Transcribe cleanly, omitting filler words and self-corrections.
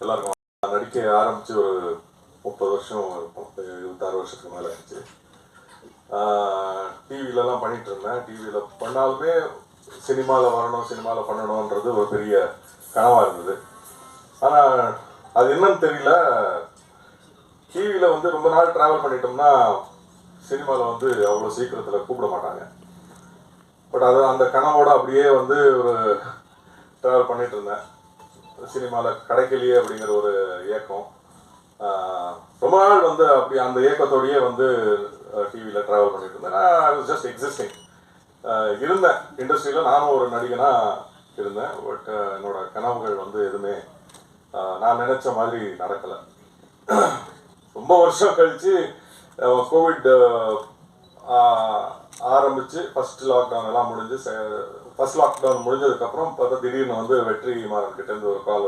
எல்லாருக்கும் நடிக்க ஆரம்பித்து ஒரு 30 வருஷம் 26 வருஷத்துக்கு மேலே ஆச்சு. டிவிலலாம் பண்ணிகிட்டு இருந்தேன். டிவியில் பண்ணாலுமே சினிமாவில் வரணும், சினிமாவில் பண்ணணுன்றது ஒரு பெரிய கனவாக இருந்தது. ஆனால் அது என்னன்னு தெரியல, டிவியில் வந்து ரொம்ப நாள் ட்ராவல் பண்ணிட்டோம்னா சினிமாவில் வந்து அவ்வளோ சீக்கிரத்தில் கூப்பிட மாட்டாங்க. பட் அது அந்த கனவோட அப்படியே வந்து ஒரு ட்ராவல் பண்ணிட்டு இருந்தேன். சினிமாவில் கிடைக்கலையே அப்படிங்கிற ஒரு ஏக்கம். ரொம்ப நாள் வந்து அப்படி அந்த ஏக்கத்தோடையே வந்து டிவியில் ட்ராவல் பண்ணிட்டு இருந்தேன். I was just existing. இருந்தேன் இண்டஸ்ட்ரியில், நானும் ஒரு நடிகனாக இருந்தேன். பட் என்னோட கனவுகள் வந்து எதுவுமே நான் நினச்ச மாதிரி நடக்கலை. ரொம்ப வருஷம் கழித்து கோவிட் ஆரம்பித்து ஃபர்ஸ்ட் லாக்டவுன் எல்லாம் முடிஞ்சு, ஃபர்ஸ்ட் லாக்டவுன் முடிஞ்சதுக்கப்புறம் பார்த்தா திடீர்னு வந்து வெற்றி மாறன் கிட்டேருந்து ஒரு கால்